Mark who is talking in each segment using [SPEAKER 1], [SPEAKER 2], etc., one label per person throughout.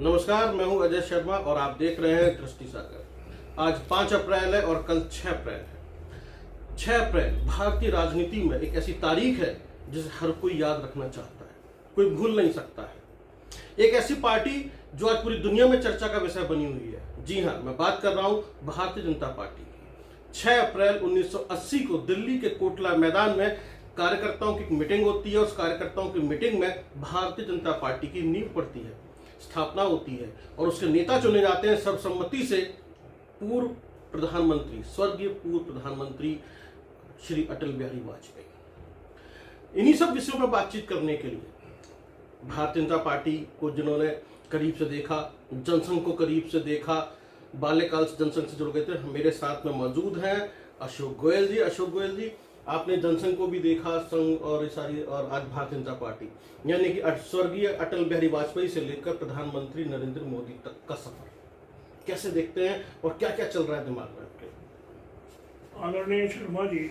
[SPEAKER 1] नमस्कार, मैं हूं अजय शर्मा और आप देख रहे हैं दृष्टि सागर। आज 5 अप्रैल है और कल 6 अप्रैल है। 6 अप्रैल भारतीय राजनीति में एक ऐसी तारीख है जिसे हर कोई याद रखना चाहता है, कोई भूल नहीं सकता है। एक ऐसी पार्टी जो आज पूरी दुनिया में चर्चा का विषय बनी हुई है। जी हाँ, मैं बात कर रहा हूं भारतीय जनता पार्टी की। 6 अप्रैल 1980 को दिल्ली के कोटला मैदान में कार्यकर्ताओं की एक मीटिंग होती है। उस कार्यकर्ताओं की मीटिंग में भारतीय जनता पार्टी की नींव पड़ती है, स्थापना होती है और उसके नेता चुने जाते हैं सर्वसम्मति से पूर्व प्रधानमंत्री, स्वर्गीय पूर्व प्रधानमंत्री श्री अटल बिहारी वाजपेयी। इन्हीं सब विषयों पर बातचीत करने के लिए भारतीय जनता पार्टी को जिन्होंने करीब से देखा, जनसंघ को करीब से देखा, बाल्यकाल से जनसंघ से जुड़ गए थे, मेरे साथ में मौजूद हैं अशोक गोयल जी। अशोक गोयल जी, आपने जनसंघ को भी देखा, संघ और सारी, और आज भारतीय जनता पार्टी, यानी कि स्वर्गीय अटल बिहारी वाजपेयी से लेकर प्रधानमंत्री नरेंद्र मोदी तक का सफर कैसे देखते हैं और क्या क्या चल रहा है दिमाग में आपके?
[SPEAKER 2] आदरणीय शर्मा जी,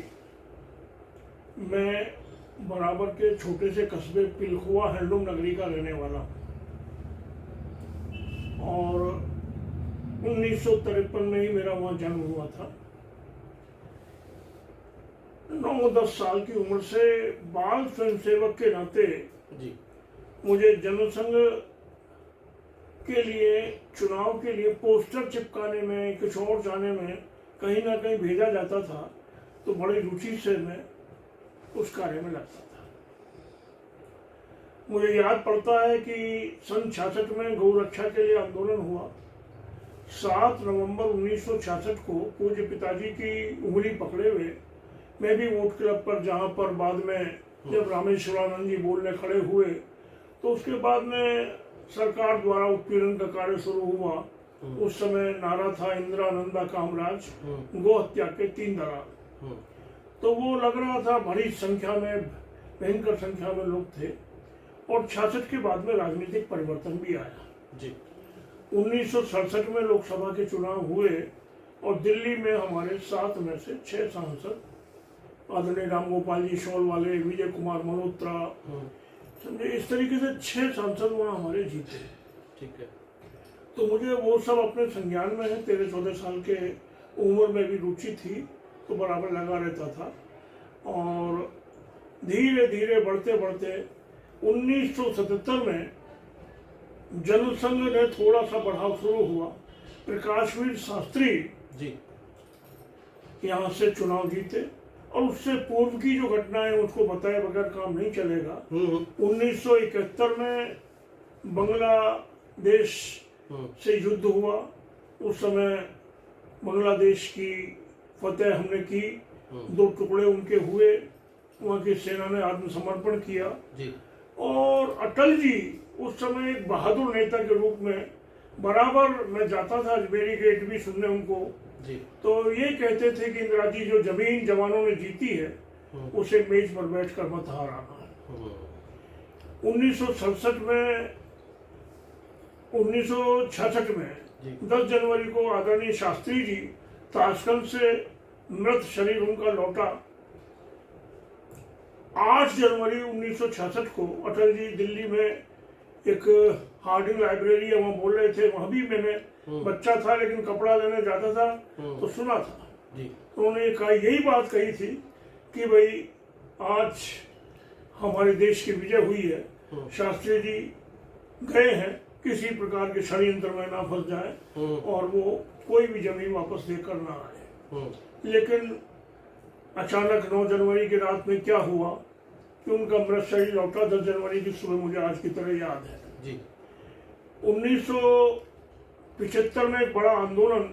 [SPEAKER 2] मैं बराबर के छोटे से कस्बे पिलखुआ हैंडलूम नगरी का रहने वाला और 1953 में ही मेरा वहाँ जन्म हुआ था। 9-10 साल की उम्र से बाल स्वयंसेवक के नाते
[SPEAKER 1] जी
[SPEAKER 2] मुझे जनसंघ के लिए, चुनाव के लिए पोस्टर चिपकाने में, कुछ और जाने में कहीं ना कहीं भेजा जाता था, तो बड़ी रुचि से मैं उस कार्य में लगता था। मुझे याद पड़ता है कि सन 66 में गौ रक्षा के लिए आंदोलन हुआ। 7 नवंबर 1966 को पूज्य पिताजी की उंगली पकड़े हुए मैं भी वोट क्लब पर, जहाँ पर बाद में जब रामेश्वरानंद जी बोलने खड़े हुए, तो उसके बाद में सरकार द्वारा उत्पीड़न का कार्य शुरू हुआ। उस समय नारा था इंदिरा नंदा कामराज, गौ हत्या के 3 दरार। तो वो लग रहा था बड़ी संख्या में, भयंकर संख्या में लोग थे और 66 के बाद में राजनीतिक परिवर्तन भी आया जी। 1967 में लोकसभा के चुनाव हुए और दिल्ली में हमारे 7 में से 6 सांसद, आदरणीय राम गोपाल जी शॉल वाले, विजय कुमार मल्होत्रा, समझे, इस तरीके से 6 सांसद वहाँ हमारे जीते।
[SPEAKER 1] ठीक है।
[SPEAKER 2] तो मुझे वो सब अपने संज्ञान में है। 13-14 साल के उम्र में भी रुचि थी, तो बराबर लगा रहता था और धीरे धीरे बढ़ते बढ़ते 1977 में जनसंघ ने थोड़ा सा बढ़ाव शुरू हुआ। प्रकाशवीर शास्त्री
[SPEAKER 1] जी
[SPEAKER 2] यहाँ से चुनाव जीते और उससे पूर्व की जो घटनाएं उसको बताए बगैर काम नहीं चलेगा। 1971 में बांग्लादेश से युद्ध हुआ। उस समय बांग्लादेश की फतेह हमने की, 2 टुकड़े उनके हुए, वहाँ की सेना ने आत्मसमर्पण किया
[SPEAKER 1] जी। और
[SPEAKER 2] अटल जी उस समय एक बहादुर नेता के रूप में बराबर मैं जाता था अजमेरी गेट भी सुनने उनको
[SPEAKER 1] जी।
[SPEAKER 2] तो ये कहते थे कि इंदिरा जी, जो जमीन जवानों ने जीती है उसे मेज पर बैठकर मत हराना। 1967 में 1966 में 10 जनवरी को आदरणीय शास्त्री जी ताशकंद से मृत शरीर उनका लौटा। 8 जनवरी 1966 को अटल जी दिल्ली में एक हार्डिंग लाइब्रेरी है, वहाँ बोल रहे थे। वहाँ भी मैंने, बच्चा था लेकिन कपड़ा लेने जाता था तो सुना था जी। तो उन्होंने कहा, यही बात कही थी कि भाई आज हमारे देश की विजय हुई है, शास्त्री जी गए हैं, किसी प्रकार के षड्यंत्र में ना फंस जाए और वो कोई भी जमीन वापस लेकर ना आए। लेकिन अचानक 9 जनवरी की रात में क्या हुआ कि उनका मृत शरीर लौटा। 10 जनवरी की सुबह मुझे आज की तरह याद है जी। 1975 में एक बड़ा आंदोलन,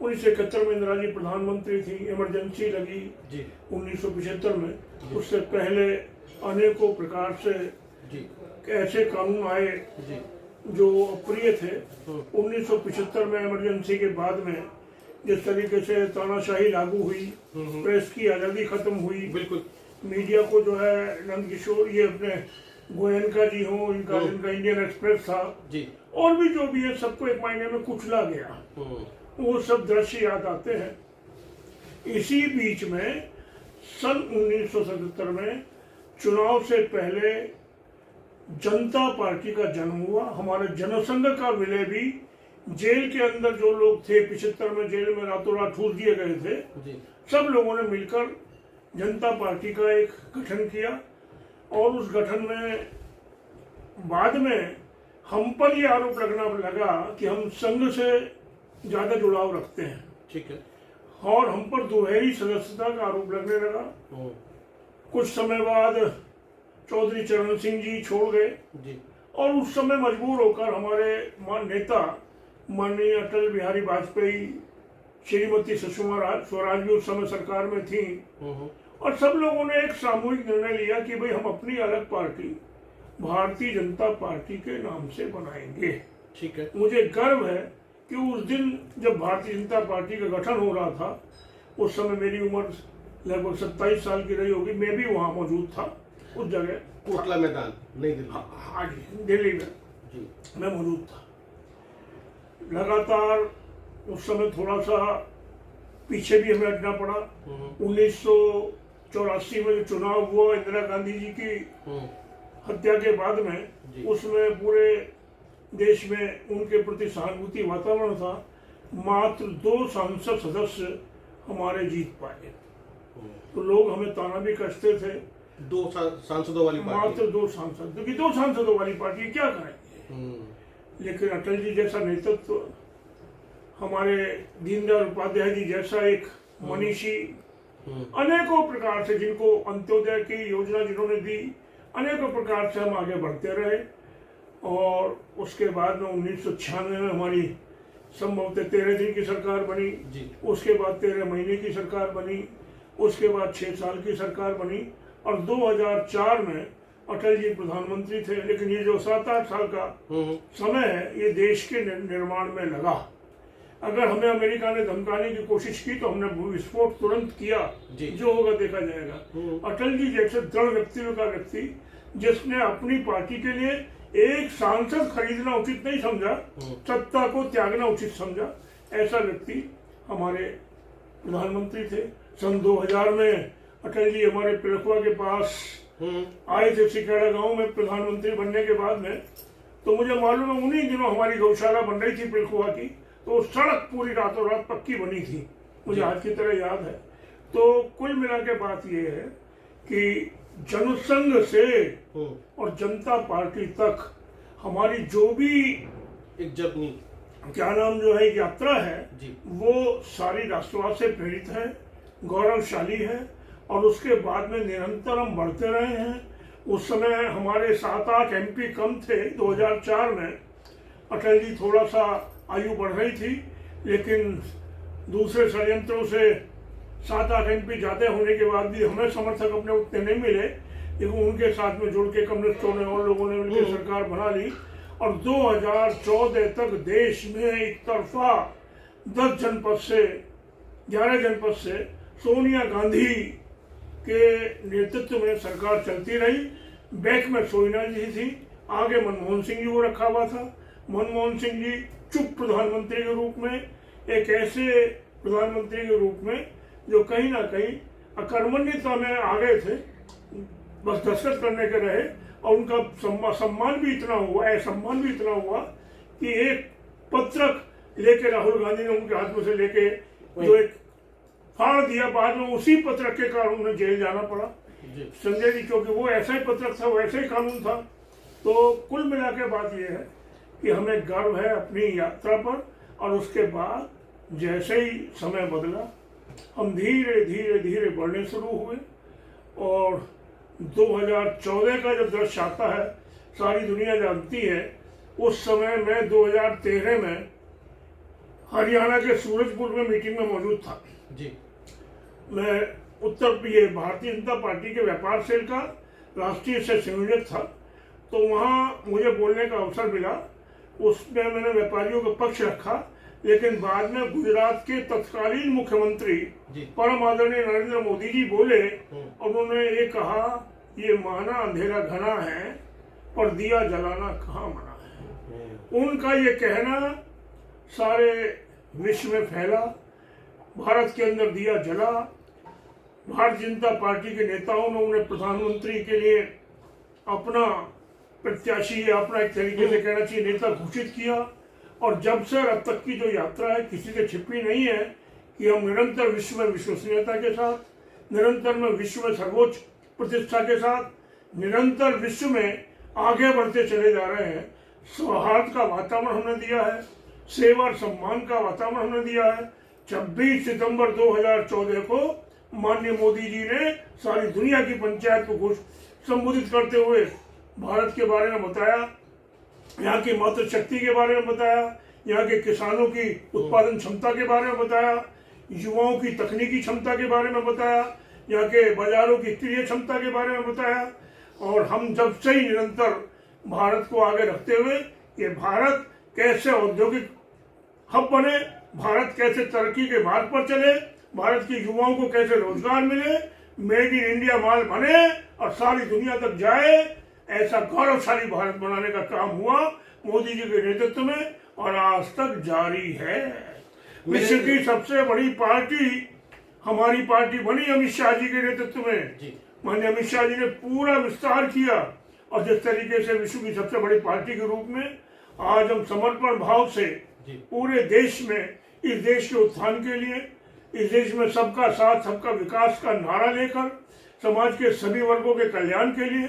[SPEAKER 2] 1971 में इंदिरा जी प्रधानमंत्री थी, इमरजेंसी लगी जी 1975 में। उससे पहले अनेकों प्रकार से जी ऐसे कानून आए जी जो अप्रिय थे। 1975 में इमरजेंसी के बाद में जिस तरीके से तानाशाही लागू हुई, प्रेस की आज़ादी खत्म हुई, बिल्कुल मीडिया को जो है नंद किशोर, ये अपने गोयनका जी हो, इनका इंडियन एक्सप्रेस था जी, और भी जो भी है, सबको एक महीने में कुचला गया। वो सब दृश्य याद आते हैं। इसी बीच में सन 1977 में चुनाव से पहले जनता पार्टी का जन्म हुआ। हमारे जनसंघ का विलय भी जेल के अंदर जो लोग थे 75 में जेल में रातों रात ठूस दिए गए थे, सब लोगों ने मिलकर जनता पार्टी का एक गठन किया और उस गठन में बाद में हम पर ये आरोप लगना लगा कि हम संघ से ज्यादा जुड़ाव रखते हैं।
[SPEAKER 1] ठीक है।
[SPEAKER 2] और हम पर दोहरी सदस्यता का आरोप लगने लगा। कुछ समय बाद चौधरी चरण सिंह जी छोड़ गए और उस समय मजबूर होकर हमारे नेता माननीय अटल बिहारी वाजपेयी, श्रीमती सुषमा स्वराज भी उस समय सरकार में थी और सब लोगों ने एक सामूहिक निर्णय लिया कि भाई हम अपनी अलग पार्टी भारतीय जनता पार्टी के नाम से बनाएंगे।
[SPEAKER 1] ठीक है।
[SPEAKER 2] मुझे गर्व है कि उस दिन जब भारतीय जनता पार्टी का गठन हो रहा था, उस समय मेरी उम्र लगभग 27 साल की रही होगी, मैं भी वहाँ मौजूद था उस जगह,
[SPEAKER 1] कोटला मैदान, नई दिल्ली।
[SPEAKER 2] हाँ जी, दिल्ली में
[SPEAKER 1] जी
[SPEAKER 2] मैं मौजूद था। लगातार उस समय थोड़ा सा पीछे भी हमें हटना पड़ा। 1984 में जो चुनाव हुआ इंदिरा गांधी जी की हत्या के बाद में, उसमें पूरे देश में उनके प्रति सहानुभूति वातावरण था। मात्र 2 सांसद सदस्य हमारे जीत पाए, तो लोग हमें ताना भी कसते थे।
[SPEAKER 1] 2 सांसदों वाली पार्टी,
[SPEAKER 2] मात्र 2 सांसद, क्योंकि 2 सांसदों वाली पार्टी क्या करेंगे। लेकिन अटल जी जैसा नेतृत्व, हमारे दीनदयाल उपाध्याय जी जैसा एक मनीषी, अनेकों प्रकार से जिनको अंत्योदय की योजना जिन्होंने दी, अनेकों प्रकार से हम आगे बढ़ते रहे। और उसके बाद में 1996 में हमारी संभवतः 13 दिन की सरकार बनी, उसके बाद 13 महीने की सरकार बनी, उसके बाद 6 साल की सरकार बनी और 2004 में अटल जी प्रधानमंत्री थे। लेकिन ये जो 7-8 साल का समय है, ये देश के निर्माण में लगा। अगर हमें अमेरिका ने धमकाने की कोशिश की तो हमने विस्फोट तुरंत किया, जो होगा देखा जाएगा। अटल जी जैसे दृढ़ व्यक्तित्व का व्यक्ति, जिसने अपनी पार्टी के लिए एक सांसद खरीदना उचित नहीं समझा, सत्ता को त्यागना उचित समझा, ऐसा व्यक्ति हमारे प्रधानमंत्री थे। सन 2000 में अटल जी हमारे पिलखुआ के पास आए थे, सिकेड़ा गांव में प्रधानमंत्री बनने के बाद में। तो मुझे मालूम है उन्हीं दिनों हमारी गौशाला बन रही थी पिलखुआ की, तो सड़क पूरी रातों रात पक्की बनी थी, मुझे आज की तरह याद है। तो कुल मिला के बात यह है कि जनसंघ से और जनता पार्टी तक हमारी जो भी
[SPEAKER 1] एक जर्नी,
[SPEAKER 2] क्या नाम जो है यात्रा है, वो सारी राष्ट्रवाद से प्रेरित है, गौरवशाली है और उसके बाद में निरंतर हम बढ़ते रहे हैं। उस समय हमारे 7-8 MP कम थे। 2004 में अटल जी थोड़ा सा आयु बढ़ रही थी, लेकिन दूसरे षड्यंत्रों से 7-8 MP ज्यादा होने के बाद भी हमें समर्थक अपने उतने नहीं मिले, लेकिन उनके साथ में जुड़ के कम्युनिस्टों ने और लोगों ने मिलकर सरकार बना ली और 2014 तक देश में एक तरफा 10 जनपद से 11 जनपद से सोनिया गांधी के नेतृत्व में सरकार चलती रही। बैक में सोनिया जी थी, आगे मनमोहन सिंह जी को रखा हुआ था। मनमोहन सिंह जी चुप प्रधानमंत्री के रूप में, एक ऐसे प्रधानमंत्री के रूप में जो कहीं ना कहीं अकर्मण्यता में आ गए थे, बस दस्तखत करने के रहे। और उनका सम्मान भी इतना हुआ, असम्मान भी इतना हुआ कि एक पत्रक लेके राहुल गांधी ने उनके हाथ में से लेके जो एक फाड़ दिया, बाद में उसी पत्रक के कारण उन्हें जेल जाना पड़ा संजय जी, क्योंकि वो ऐसा ही पत्रक था, वो ऐसा ही कानून था। तो कुल मिला के बात यह है कि हमें गर्व है अपनी यात्रा पर। और उसके बाद जैसे ही समय बदला, हम धीरे धीरे धीरे बढ़ने शुरू हुए और 2014 का जब दृश्य आता है, सारी दुनिया जानती है, उस समय मैं 2013 में हरियाणा के सूरजपुर में मीटिंग में मौजूद था जी। मैं भारतीय जनता पार्टी के व्यापार सेल का राष्ट्रीय से संयोजक था, तो वहाँ मुझे बोलने का अवसर मिला। उसमें मैंने व्यापारियों का पक्ष रखा, लेकिन बाद में गुजरात के तत्कालीन मुख्यमंत्री परम आदरणीय नरेंद्र मोदी जी बोले और उन्होंने ये कहा, ये माना अंधेरा घना है पर दिया जलाना कहाँ मना है। उनका ये कहना सारे विश्व में फैला, भारत के अंदर दिया जला। भारतीय जनता पार्टी के नेताओं ने उन्हें प्रधानमंत्री के लिए अपना प्रत्याशी या अपना एक तरीके से कहना चाहिए नेता घोषित किया। और जब से अब तक की जो यात्रा है किसी से छिपी नहीं है कि हम निरंतर विश्व में विश्वसनीयता के साथ, निरंतर में विश्व में सर्वोच्च प्रतिष्ठा के साथ, निरंतर विश्व में आगे बढ़ते चले जा रहे हैं। सौहार्द का वातावरण हमने दिया है, सेवा और सम्मान का वातावरण हमने दिया है। 26 सितंबर 2014 को माननीय मोदी जी ने सारी दुनिया की पंचायत को संबोधित करते हुए भारत के बारे में बताया, यहाँ की मातृशक्ति के बारे में बताया, यहाँ के किसानों की उत्पादन क्षमता के बारे में बताया, युवाओं की तकनीकी क्षमता के बारे में बताया, यहाँ के बाजारों की क्रय क्षमता के बारे में बताया। और हम जब से ही निरंतर भारत को आगे रखते हुए कि भारत कैसे औद्योगिक हब बने, भारत कैसे तरक्की के मार्ग पर चले, भारत के युवाओं को कैसे रोजगार मिले, मेड इन इंडिया माल बने और सारी दुनिया तक जाए, ऐसा गौरवशाली भारत बनाने का काम हुआ मोदी जी के नेतृत्व में और आज तक जारी है। विश्व की सबसे बड़ी पार्टी हमारी पार्टी बनी अमित शाह जी के नेतृत्व में। माननीय अमित शाह जी ने पूरा विस्तार किया और जिस तरीके से विश्व की सबसे बड़ी पार्टी के रूप में आज हम समर्पण भाव से पूरे देश में इस देश के उत्थान के लिए, इस देश में सबका साथ सबका विकास का नारा लेकर समाज के सभी वर्गों के कल्याण के लिए,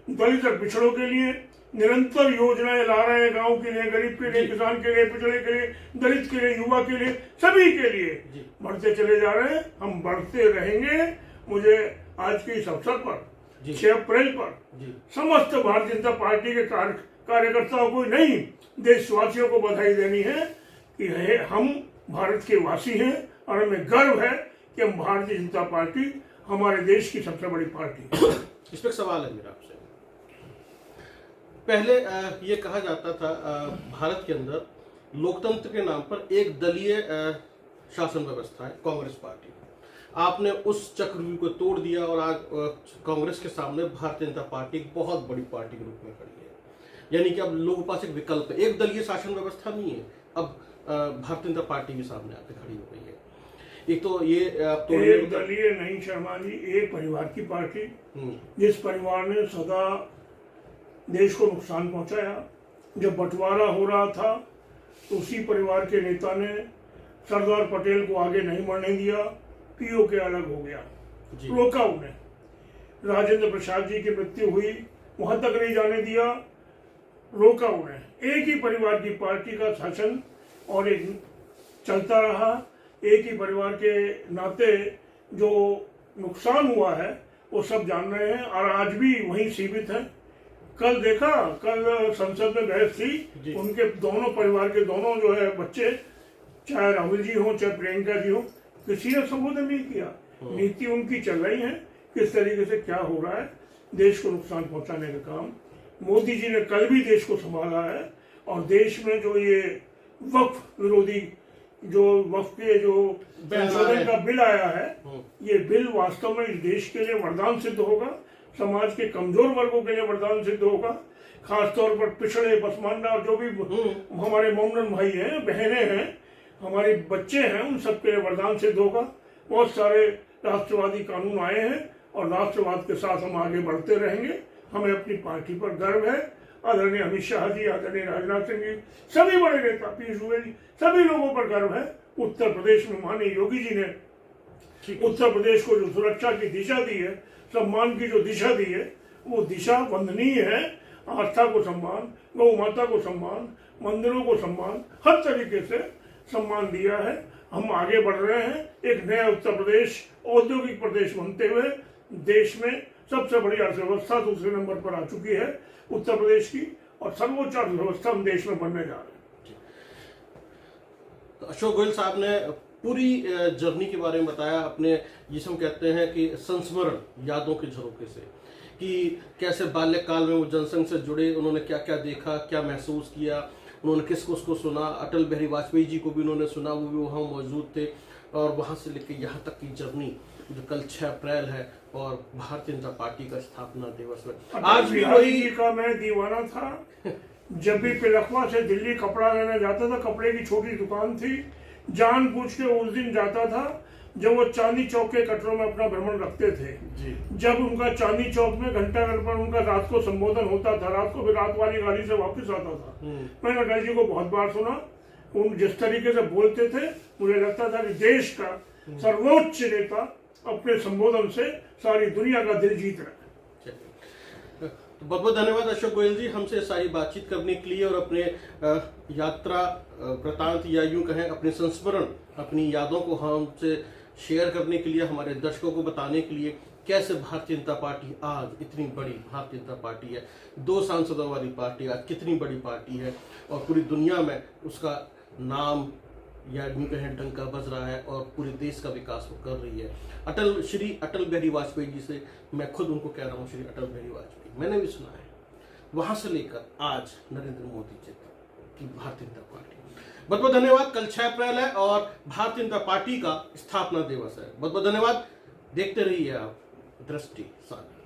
[SPEAKER 2] दलित और पिछड़ों के लिए निरंतर योजनाएं ला रहे हैं। गांव के लिए, गरीब के लिए, किसान के लिए, पिछड़े के लिए, दलित के लिए, युवा के लिए, सभी के लिए बढ़ते चले जा रहे हैं। हम बढ़ते रहेंगे। मुझे आज के इस अवसर पर 6 अप्रैल पर समस्त भारतीय जनता पार्टी के कार्यकर्ताओं को नहीं, देशवासियों को बधाई देनी है कि हम भारत के वासी हैं और हमें गर्व है कि हम भारतीय जनता पार्टी हमारे देश की सबसे बड़ी पार्टी है।
[SPEAKER 1] इस पर सवाल है मेरा आपसे। पहले ये कहा जाता था भारत के अंदर लोकतंत्र के नाम पर एक दलीय शासन व्यवस्था है कांग्रेस पार्टी। आपने उस चक्रव्यूह को तोड़ दिया और आज कांग्रेस के सामने भारतीय जनता पार्टी एक बहुत बड़ी पार्टी के रूप में खड़ी है। यानी कि अब लोगों के पास एक विकल्प है, एक दलीय शासन व्यवस्था नहीं है, अब भारतीय जनता पार्टी भी सामने आके खड़ी हो गई है। एक तो ये
[SPEAKER 2] एक दलीय नहीं शर्मा जी, एक परिवार की पार्टी, जिस परिवार ने सदा देश को नुकसान पहुंचाया। जब बंटवारा हो रहा था तो उसी परिवार के नेता ने सरदार पटेल को आगे नहीं बढ़ने दिया, पीओ के अलग हो गया, रोका उन्हें। राजेंद्र प्रसाद जी की मृत्यु हुई, वहां तक नहीं जाने दिया, रोका उन्हें। एक ही परिवार की पार्टी का शासन और एक चलता रहा। एक ही परिवार के नाते जो नुकसान हुआ है वो सब जान रहे हैं और आज भी वहीं सीमित है। कल देखा, कल संसद में बहस थी, उनके दोनों परिवार के दोनों जो है बच्चे, चाहे राहुल जी हो चाहे प्रियंका जी हो, किसी ने संबोधन नहीं किया। नीति उनकी चल रही है, किस तरीके से क्या हो रहा है, देश को नुकसान पहुंचाने का काम। मोदी जी ने कल भी देश को संभाला है और देश में जो ये वक्फ विरोधी जो वक्फ के जो संशोधन का बिल आया है, ये बिल वास्तव में इस देश के लिए वरदान सिद्ध होगा, समाज के कमजोर वर्गों के लिए वरदान सिद्ध होगा। खासतौर पर पिछड़े, पसमानदा और जो भी हमारे मोमडन भाई हैं, बहनें हैं, हमारे बच्चे हैं, उन सबके लिए वरदान सिद्ध होगा। बहुत सारे राष्ट्रवादी कानून आए हैं और राष्ट्रवाद के साथ हम आगे बढ़ते रहेंगे। हमें अपनी पार्टी पर गर्व है। आदरणीय अमित शाह जी, आदरणीय राजनाथ सिंह जी, सभी बड़े नेता, पीयूष गोयल जी, सभी लोगों पर गर्व है। उत्तर प्रदेश में माननीय योगी जी ने उत्तर प्रदेश को जो सुरक्षा की दिशा दी है, सम्मान की जो दिशा दी है, वो दिशा वंदनीय है। आस्था को सम्मान, गौ माता को सम्मान, मंदिरों को सम्मान, हर तरीके से सम्मान दिया है। हम आगे बढ़ रहे हैं। एक नया उत्तर प्रदेश औद्योगिक प्रदेश बनते हुए देश में सबसे बड़ी अर्थव्यवस्था दूसरे नंबर पर आ चुकी है उत्तर प्रदेश की, और सर्वोच्च अर्थव्यवस्था हम देश में बनने जा रहे हैं।
[SPEAKER 1] तो अशोक गोयल साहब ने पूरी जर्नी के बारे में बताया, अपने जिसे हम कहते हैं कि संस्मरण यादों के झरोखे से, कि कैसे बाल्यकाल में वो जनसंघ से जुड़े, उन्होंने क्या क्या देखा, क्या महसूस किया, उन्होंने किसको उसको सुना। अटल बिहारी वाजपेयी जी को भी उन्होंने सुना, वो भी वहाँ मौजूद थे। और वहाँ से लेकर यहाँ तक की जर्नी जो कल 6 अप्रैल है और भारतीय जनता पार्टी का स्थापना दिवस है।
[SPEAKER 2] आज भी वही का मैं दीवाना था। जब भी पिलखवा से दिल्ली कपड़ा लेने जाता था, कपड़े की छोटी दुकान थी, जानबूझ के उस दिन जाता था जब वो चांदी चौक के कटरों में अपना भ्रमण रखते थे,
[SPEAKER 1] जी
[SPEAKER 2] जब उनका चांदी चौक में घंटाघर पर उनका रात को संबोधन होता था, रात को फिर रात वाली गाड़ी से वापस आता था। मैंने अटल जी को बहुत बार सुना, उन जिस तरीके से बोलते थे मुझे लगता था कि देश का सर्वोच्च नेता अपने संबोधन से सारी दुनिया का दिल जीत रहा है।
[SPEAKER 1] तो बहुत बहुत धन्यवाद अशोक गोयल जी, हमसे सारी बातचीत करने के लिए और अपने यात्रा वृतांत या यूं कहें अपने संस्मरण, अपनी यादों को हमसे शेयर करने के लिए, हमारे दर्शकों को बताने के लिए कैसे भारतीय जनता पार्टी आज इतनी बड़ी भारतीय जनता पार्टी है, 2 सांसदों वाली पार्टी आज कितनी बड़ी पार्टी है और पूरी दुनिया में उसका नाम या यूं कहें डंका बज रहा है और पूरे देश का विकास वो कर रही है। श्री अटल बिहारी वाजपेयी जी से मैं खुद उनको कह रहा हूँ, श्री अटल बिहारी वाजपेयी, मैंने भी सुना है, वहां से लेकर आज नरेंद्र मोदी जी तक की भारतीय जनता पार्टी। बहुत बहुत धन्यवाद। कल 6 अप्रैल है और भारतीय जनता पार्टी का स्थापना दिवस है। बहुत बहुत धन्यवाद। देखते रहिए आप दृष्टि सागर।